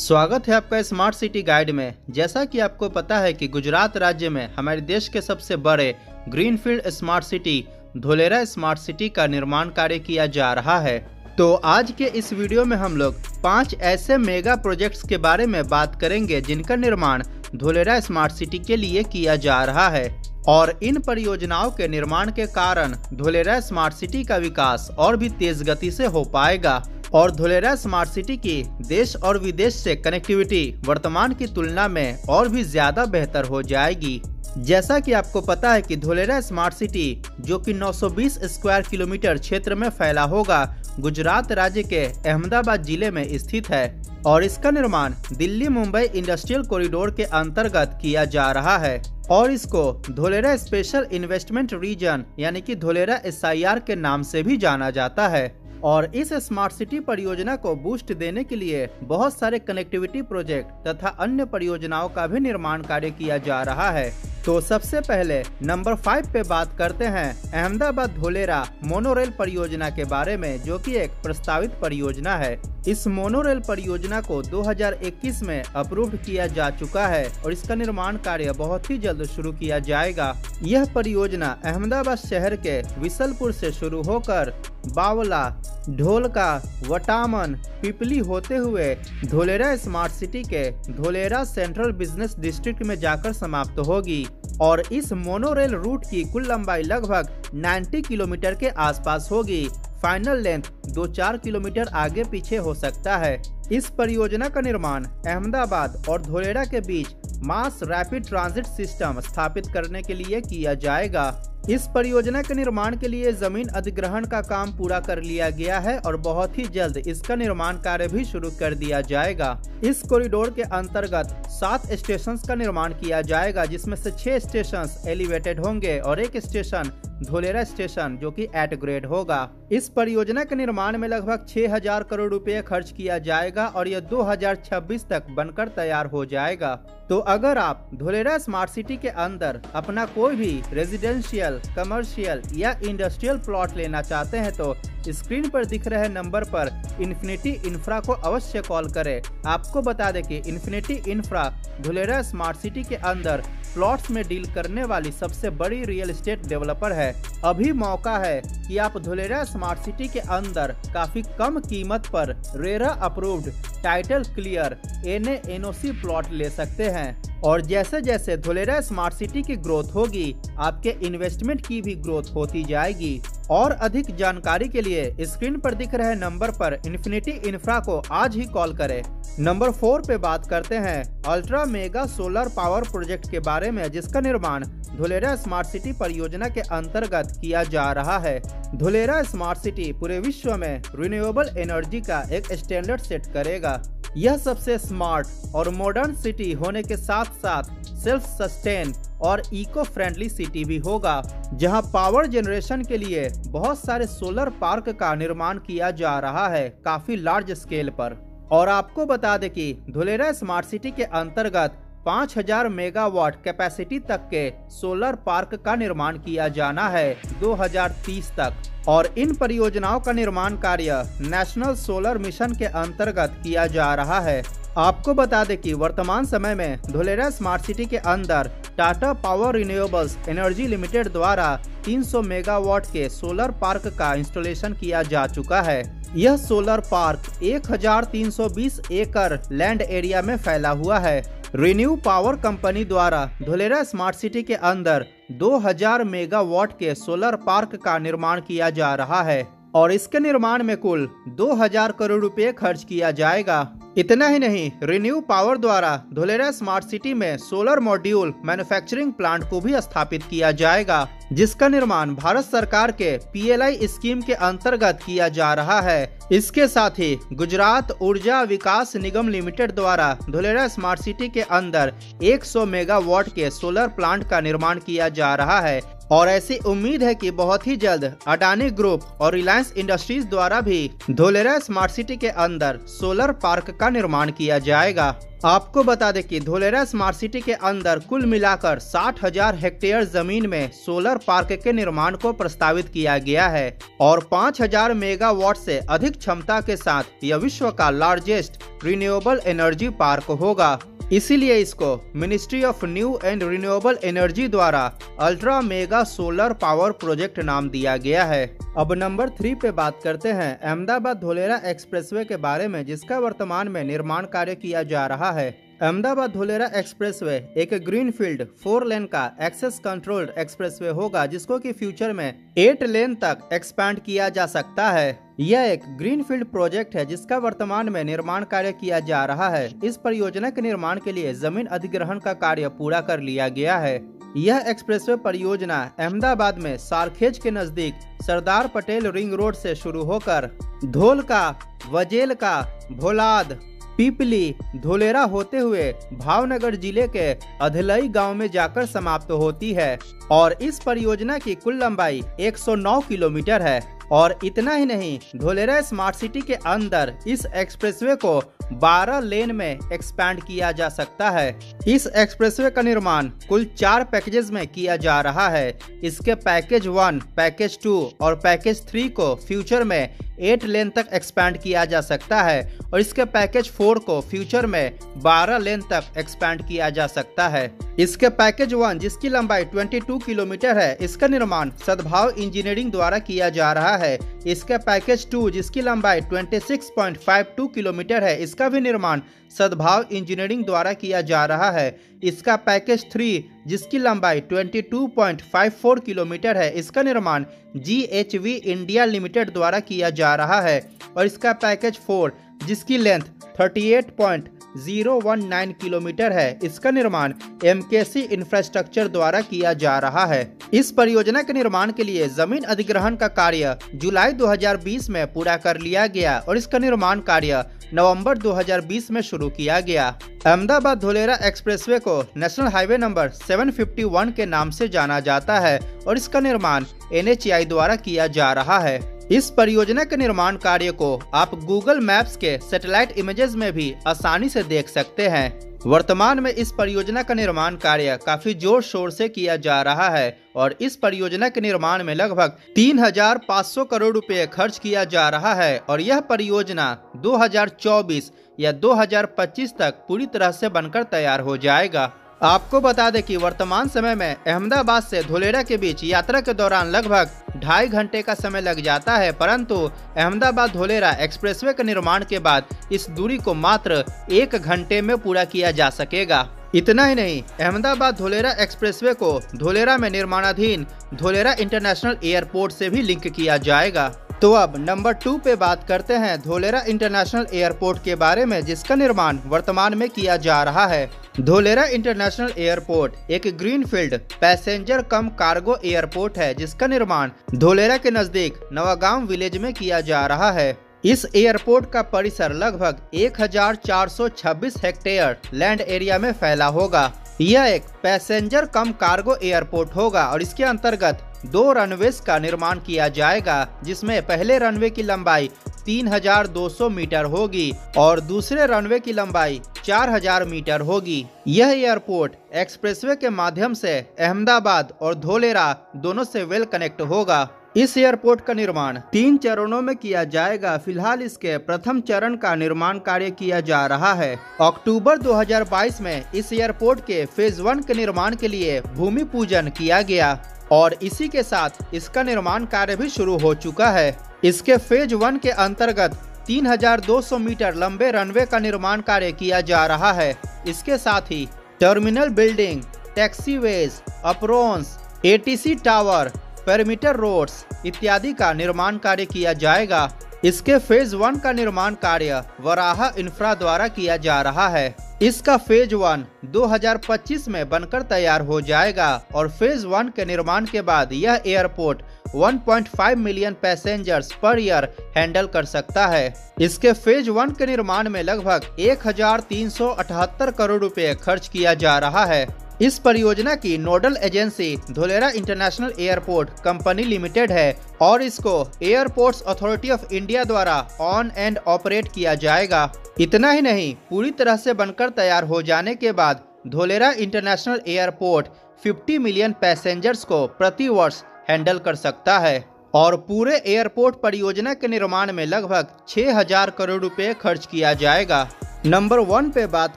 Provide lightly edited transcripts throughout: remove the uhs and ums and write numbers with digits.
स्वागत है आपका स्मार्ट सिटी गाइड में। जैसा कि आपको पता है कि गुजरात राज्य में हमारे देश के सबसे बड़े greenfield smart city Dholera smart city का निर्माण कार्य किया जा रहा है। तो आज के इस वीडियो में हम लोग 5 ऐसे मेगा प्रोजेक्ट्स के बारे में बात करेंगे जिनका निर्माण धोलेरा स्मार्ट सिटी के लिए किया जा रहा है और इन परियोजनाओं के निर्माण के कारण धोलेरा स्मार्ट सिटी का विकास और भी तेज गति से हो पाएगा और धोलेरा स्मार्ट सिटी की देश और विदेश से कनेक्टिविटी वर्तमान की तुलना में और भी ज्यादा बेहतर हो जाएगी। जैसा कि आपको पता है कि धोलेरा स्मार्ट सिटी जो कि 920 स्क्वायर किलोमीटर क्षेत्र में फैला होगा, गुजरात राज्य के अहमदाबाद जिले में स्थित है और इसका निर्माण दिल्ली मुंबई इंडस्ट्रियल कॉरिडोर के अंतर्गत किया जा रहा है और इसको धोलेरा स्पेशल इन्वेस्टमेंट रीजन यानी कि धोलेरा SIR के नाम से भी जाना जाता है। और इस स्मार्ट सिटी परियोजना को बूस्ट देने के लिए बहुत सारे कनेक्टिविटी प्रोजेक्ट तथा अन्य परियोजनाओं का भी निर्माण कार्य किया जा रहा है। तो सबसे पहले नंबर 5 पे बात करते हैं अहमदाबाद धोलेरा मोनोरेल परियोजना के बारे में, जो कि एक प्रस्तावित परियोजना है। इस मोनोरेल परियोजना को 2021 में अप्रूव्ड किया जा चुका है और इसका निर्माण कार्य बहुत ही जल्द शुरू किया जाएगा। यह परियोजना अहमदाबाद शहर के विसलपुर से शुरू होकर बावला, ढोलका, वटामन, पिपली होते हुए धोलेरा स्मार्ट सिटी के धोलेरा सेंट्रल बिजनेस डिस्ट्रिक्ट में जाकर समाप्त होगी और इस मोनोरेल रूट की कुल लंबाई लगभग 90 किलोमीटर के आसपास होगी। फाइनल लेंथ 2-4 किलोमीटर आगे पीछे हो सकता है। इस परियोजना का निर्माण अहमदाबाद और धोलेरा के बीच मास रैपिड ट्रांजिट सिस्टम स्थापित करने के लिए किया जाएगा। इस परियोजना के निर्माण के लिए जमीन अधिग्रहण का काम पूरा कर लिया गया है और बहुत ही जल्द इसका निर्माण कार्य भी शुरू कर दिया जाएगा। इस कॉरिडोर के अंतर्गत 7 स्टेशंस का निर्माण किया जाएगा, जिसमें से 6 स्टेशंस एलिवेटेड होंगे और एक स्टेशन धोलेरा स्टेशन जो कि एट ग्रेड होगा। इस परियोजना के निर्माण में लगभग 6000 करोड़ रुपए खर्च किया जाएगा और यह 2026 तक बनकर तैयार हो जाएगा। तो अगर आप धोलेरा स्मार्ट सिटी के अंदर अपना कोई भी रेजिडेंशियल, कमर्शियल या इंडस्ट्रियल प्लॉट लेना चाहते हैं तो स्क्रीन पर दिख रहे नंबर पर इन्फिनिटी इंफ्रा को अवश्य कॉल करें। आपको बता दें कि infinity infra Dholera smart city के अंदर प्लॉट्स में डील करने वाली सबसे बड़ी रियल एस्टेट डेवलपर है। अभी मौका है कि आप धोलेरा स्मार्ट सिटी के अंदर काफी कम कीमत पर RERA approved title clear NA/NOC plot ले सकते हैं और जैसे जैसे धोलेरा स्मार्ट सिटी की ग्रोथ होगी, आपके इन्वेस्टमेंट की भी ग्रोथ होती जाएगी। और अधिक जानकारी के लिए स्क्रीन पर दिख रहे नंबर पर इन्फिनिटी इंफ्रा को आज ही कॉल करें। नंबर 4 पे बात करते हैं ultra mega solar power project के बारे में, जिसका निर्माण धोलेरा स्मार्ट सिटी परियोजना के अंतर्गत किया जा रहा है। धोलेरा स्मार्ट सिटी पूरे विश्व में रिन्यूएबल एनर्जी का एक स्टैंडर्ड सेट करेगा। यह सबसे स्मार्ट और मॉडर्न सिटी होने के साथ साथ सेल्फ सस्टेन और इको फ्रेंडली सिटी भी होगा, जहां पावर जनरेशन के लिए बहुत सारे सोलर पार्क का निर्माण किया जा रहा है काफी लार्ज स्केल पर। और आपको बता दें कि धोलेरा स्मार्ट सिटी के अंतर्गत 5000 मेगावाट कैपेसिटी तक के सोलर पार्क का निर्माण किया जाना है 2030 तक और इन परियोजनाओं का निर्माण कार्य नेशनल सोलर मिशन के अंतर्गत किया जा रहा है। आपको बता दें कि वर्तमान समय में धोलेरा स्मार्ट सिटी के अंदर Tata power renewables energy limited द्वारा 300 मेगावाट के सोलर पार्क का इंस्टॉलेशन किया जा चुका है। यह सोलर पार्क 1320 एकड़ लैंड एरिया में फैला हुआ है। रिन्यू पावर कंपनी द्वारा धोलेरा स्मार्ट सिटी के अंदर 2000 मेगावाट के सोलर पार्क का निर्माण किया जा रहा है और इसके निर्माण में कुल 2000 करोड़ रुपए खर्च किया जाएगा। इतना ही नहीं, रिन्यू पावर द्वारा धोलेरा स्मार्ट सिटी में सोलर मॉड्यूल मैन्युफैक्चरिंग प्लांट को भी स्थापित किया जाएगा, जिसका निर्माण भारत सरकार के PLI स्कीम के अंतर्गत किया जा रहा है। इसके साथ ही गुजरात ऊर्जा विकास निगम लिमिटेड द्वारा धोलेरा स्मार्ट सिटी के अंदर 100 मेगावाट के सोलर प्लांट का निर्माण किया जा रहा है। और ऐसी उम्मीद है कि बहुत ही जल्द अडानी ग्रुप और रिलायंस इंडस्ट्रीज द्वारा भी धोलेरा स्मार्ट सिटी के अंदर सोलर पार्क का निर्माण किया जाएगा। आपको बता दें कि धोलेरा स्मार्ट सिटी के अंदर कुल मिलाकर 60,000 हेक्टेयर जमीन में सोलर पार्क के निर्माण को प्रस्तावित किया गया है और 5,000 मेगावाट से अधिक क्षमता के साथ यह विश्व का लार्जेस्ट रिन्यूएबल एनर्जी पार्क होगा। इसीलिए इसको ministry of new and renewable energy द्वारा ultra mega solar power project नाम दिया गया है। अब नंबर 3 पे बात करते हैं अहमदाबाद धोलेरा एक्सप्रेसवे के बारे में, जिसका वर्तमान में निर्माण कार्य किया जा रहा है। अहमदाबाद धोलेरा एक्सप्रेसवे एक ग्रीनफील्ड 4 लेन का एक्सेस कंट्रोल्ड एक्सप्रेसवे होगा, जिसको कि फ्यूचर में 8 लेन तक एक्सपैंड किया जा सकता है। यह एक ग्रीनफील्ड प्रोजेक्ट है जिसका वर्तमान में निर्माण कार्य किया जा रहा है। इस परियोजना के निर्माण के लिए जमीन अधिग्रहण का कार्य पूरा कर लिया गया है। यह एक्सप्रेसवे परियोजना अहमदाबाद में सारखेज के नजदीक सरदार पटेल रिंग रोड से शुरू होकर धोलका, वजेलका, भोलाद, पीपली, धोलेरा होते हुए भावनगर जिले के अधलई गांव में जाकर समाप्त होती है और इस परियोजना की कुल लंबाई 109 किलोमीटर है। और इतना ही नहीं, धोलेरा स्मार्ट सिटी के अंदर इस एक्सप्रेसवे को 12 लेन में एक्सपैंड किया जा सकता है। इस एक्सप्रेसवे का निर्माण कुल 4 पैकेजेस में किया जा रहा है। इसके पैकेज 1, पैकेज 2 और पैकेज 3 को फ्यूचर में 8 लेन तक एक्सपैंड किया जा सकता है और इसके पैकेज 4 को फ्यूचर में 12 लेन तक एक्सपैंड किया जा सकता है। इसके पैकेज 1, जिसकी लंबाई 22 किलोमीटर है, इसका निर्माण सद्भाव इंजीनियरिंग द्वारा किया जा रहा है। इसके पैकेज 2, जिसकी लंबाई 26.52 किलोमीटर है, इसका भी निर्माण सद्भाव इंजीनियरिंग द्वारा किया जा रहा है। इसका पैकेज 3, जिसकी लंबाई 22.54 किलोमीटर है, इसका निर्माण GHV इंडिया लिमिटेड द्वारा किया जा रहा है और इसका पैकेज 4, जिसकी लेंथ 38.019 किलोमीटर है, इसका निर्माण MKC इंफ्रास्ट्रक्चर द्वारा किया जा रहा है। इस परियोजना के निर्माण के लिए जमीन अधिग्रहण का कार्य जुलाई 2020 में पूरा कर लिया गया और इसका निर्माण कार्य नवंबर 2020 में शुरू किया गया। अहमदाबाद धोलेरा एक्सप्रेसवे को नेशनल हाईवे नंबर 751 के नाम से जाना जाता है और इसका निर्माण NHAI द्वारा किया जा रहा है। इस परियोजना के निर्माण कार्य को आप गूगल मैप्स के सैटेलाइट इमेजेस में भी आसानी से देख सकते हैं। वर्तमान में इस परियोजना का निर्माण कार्य काफी जोर शोर से किया जा रहा है और इस परियोजना के निर्माण में लगभग 3,500 करोड़ रुपए खर्च किया जा रहा है और यह परियोजना 2024 या 2025 तक पूरी तरह से बनकर तैयार हो जाएगा। आपको बता दें कि वर्तमान समय में अहमदाबाद से धोलेरा के बीच यात्रा के दौरान लगभग 2.5 घंटे का समय लग जाता है, परंतु अहमदाबाद धोलेरा एक्सप्रेसवे के निर्माण के बाद इस दूरी को मात्र 1 घंटे में पूरा किया जा सकेगा। इतना ही नहीं, अहमदाबाद धोलेरा एक्सप्रेसवे को धोलेरा में निर्माणाधीन धोलेरा इंटरनेशनल एयरपोर्ट से भी लिंक किया जाएगा। तो अब नंबर 2 पे बात करते हैं धोलेरा इंटरनेशनल एयरपोर्ट के बारे में, जिसका निर्माण वर्तमान में किया जा रहा है। धोलेरा इंटरनेशनल एयरपोर्ट एक ग्रीनफील्ड पैसेंजर कम कार्गो एयरपोर्ट है, जिसका निर्माण धोलेरा के नजदीक नवागांव विलेज में किया जा रहा है। इस एयरपोर्ट का परिसर लगभग 1,426 हेक्टेयर लैंड एरिया में फैला होगा। यह एक पैसेंजर कम कार्गो एयरपोर्ट होगा और इसके अंतर्गत 2 रनवेज का निर्माण किया जाएगा, जिसमें पहले रनवे की लंबाई 3,200 मीटर होगी और दूसरे रनवे की लंबाई 4,000 मीटर होगी। यह एयरपोर्ट एक्सप्रेसवे के माध्यम से अहमदाबाद और धोलेरा दोनों से वेल कनेक्ट होगा। इस एयरपोर्ट का निर्माण 3 चरणों में किया जाएगा। फिलहाल इसके प्रथम चरण का निर्माण कार्य किया जा रहा है। अक्टूबर 2022 में इस एयरपोर्ट के फेज 1 के निर्माण के लिए भूमि पूजन किया गया और इसी के साथ इसका निर्माण कार्य भी शुरू हो चुका है। इसके फेज 1 के अंतर्गत 3,200 मीटर लंबे रनवे का निर्माण कार्य किया जा रहा है। इसके साथ ही terminal building, taxiways, aprons, ATC tower, perimeter roads इत्यादि का निर्माण कार्य किया जाएगा। इसके फेज 1 का निर्माण कार्य वराह इंफ्रा द्वारा किया जा रहा है। इसका फेज 1 2025 में बनकर तैयार हो जाएगा और फेज 1 के निर्माण के बाद यह airport 1.5 million passengers per year handle कर सकता है। इसके फेज 1 के निर्माण में लगभग 1,378 करोड़ रुपए खर्च किया जा रहा है। इस परियोजना की nodal agency Dholera international airport company limited है और इसको एयरपोर्ट्स अथॉरिटी ऑफ इंडिया द्वारा ऑन एंड ऑपरेट किया जाएगा। इतना ही नहीं, पूरी तरह से बनकर तैयार हो जाने के बाद Dholera international airport 50 million passengers को प्रति वर्ष हैंडल कर सकता है और पूरे एयरपोर्ट परियोजना के निर्माण में लगभग 6000 करोड़ रुपए खर्च किया जाएगा। नंबर 1 पे बात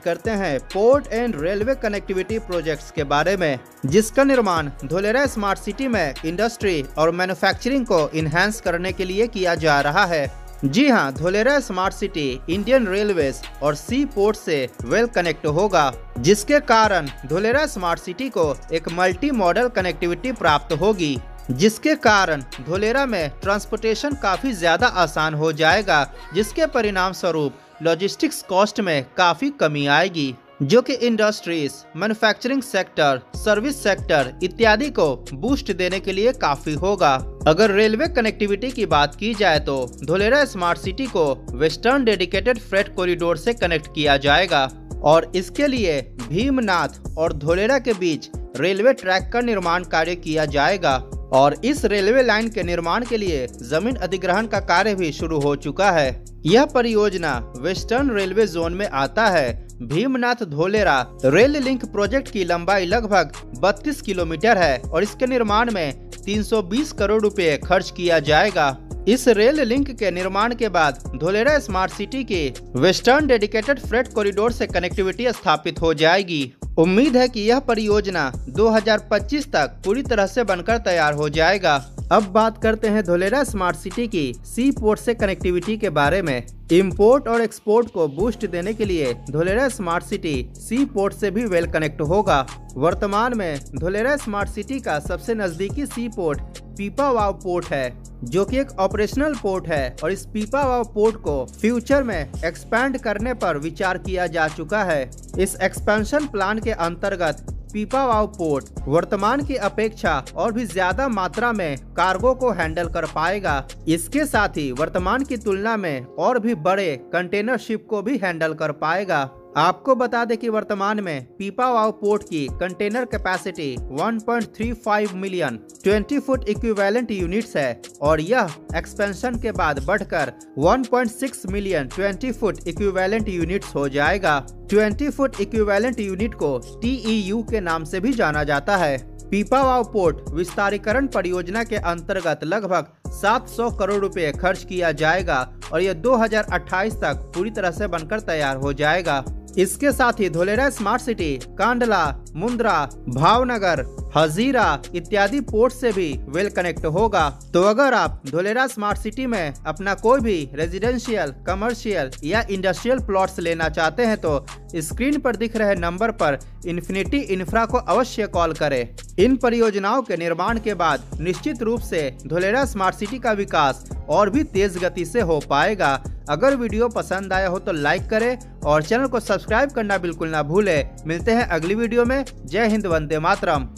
करते हैं port and railway connectivity projects के बारे में, जिसका निर्माण धोलेरा स्मार्ट सिटी में इंडस्ट्री और मैन्युफैक्चरिंग को इनहेंस करने के लिए किया जा रहा है। जी हाँ, Dholera smart city Indian railways और सी पोर्ट से वेल कनेक्ट होगा, जिसके कारण धोलेरा स्मार्ट सिटी को एक मल्टी मॉडल कनेक्टिविटी प्राप्त होगी, जिसके कारण धोलेरा में ट्रांसपोर्टेशन काफी ज्यादा आसान हो जाएगा, जिसके परिणाम स्वरूप लॉजिस्टिक्स कॉस्ट में काफी कमी आएगी, जो कि industries, manufacturing sector, service sector इत्यादि को बूस्ट देने के लिए काफी होगा। अगर रेलवे कनेक्टिविटी की बात की जाए तो धोलेरा स्मार्ट सिटी को वेस्टर्न डेडिकेटेड फ्रेट कॉरिडोर से कनेक्ट किया जाएगा और इसके लिए भीमनाथ और धोलेरा के बीच रेलवे ट्रैक का निर्माण कार्य किया जाएगा और इस रेलवे लाइन के निर्माण के लिए जमीन अधिग्रहण का कार्य भी शुरू हो चुका है। यह परियोजना वेस्टर्न रेलवे जोन में आता है। Bhimnath Dholera rail link project की लंबाई लगभग 32 किलोमीटर है और इसके निर्माण में 320 करोड़ रुपए खर्च किया जाएगा। इस रेल लिंक के निर्माण के बाद धोलेरा स्मार्ट सिटी के वेस्टर्न डेडिकेटेड फ्रेट कॉरिडोर से कनेक्टिविटी स्थापित हो जाएगी। उम्मीद है कि यह परियोजना 2025 तक पूरी तरह से बनकर तैयार हो जाएगा। अब बात करते हैं धोलेरा स्मार्ट सिटी की सी पोर्ट से कनेक्टिविटी के बारे में। इंपोर्ट और एक्सपोर्ट को बूस्ट देने के लिए धोलेरा स्मार्ट सिटी सी पोर्ट से भी वेल कनेक्ट होगा। वर्तमान में धोलेरा स्मार्ट सिटी का सबसे नजदीकी सी पोर्ट पीपावाव पोर्ट है, जो कि एक ऑपरेशनल पोर्ट है और इस पीपावाव पोर्ट को फ्यूचर में एक्सपैंड करने पर विचार किया जा चुका है। इस एक्सपेंशन प्लान के अंतर्गत पीपावाव पोर्ट वर्तमान की अपेक्षा और भी ज्यादा मात्रा में कार्गो को हैंडल कर पाएगा। इसके साथ ही वर्तमान की तुलना में और भी बड़े कंटेनर शिप को भी हैंडल कर पाएगा। आपको बता दें कि वर्तमान में पीपावाव पोर्ट की container capacity 1.35 million 20 foot equivalent units है और यह एक्सपेंशन के बाद बढ़कर 1.6 मिलियन 20 फुट इक्विवेलेंट यूनिट्स हो जाएगा। 20 फुट इक्विवेलेंट यूनिट को TEU के नाम से भी जाना जाता है। पीपावाव पोर्ट विस्तारीकरण परियोजना के अंतर्गत लगभग 700 करोड़ रुपए खर्च किया जाएगा और यह 2028 तक पूरी तरह से बनकर तैयार हो जाएगा। इसके साथ ही धोलेरा स्मार्ट सिटी कांडला, मुंद्रा, भावनगर, हजीरा इत्यादि पोर्ट से भी वेल कनेक्ट होगा। तो अगर आप धोलेरा स्मार्ट सिटी में अपना कोई भी रेजिडेंशियल, कमर्शियल या इंडस्ट्रियल प्लॉट्स लेना चाहते हैं तो स्क्रीन पर दिख रहे नंबर पर इन्फिनिटी इंफ्रा को अवश्य कॉल करें। इन परियोजनाओं के निर्माण के बाद निश्चित रूप से धोलेरा स्मार्ट सिटी का विकास और भी तेज गति से हो पाएगा। अगर वीडियो पसंद आया हो तो लाइक करें और चैनल को सब्सक्राइब करना बिल्कुल ना भूलें। मिलते हैं अगली वीडियो में। जय हिंद, वंदे मातरम।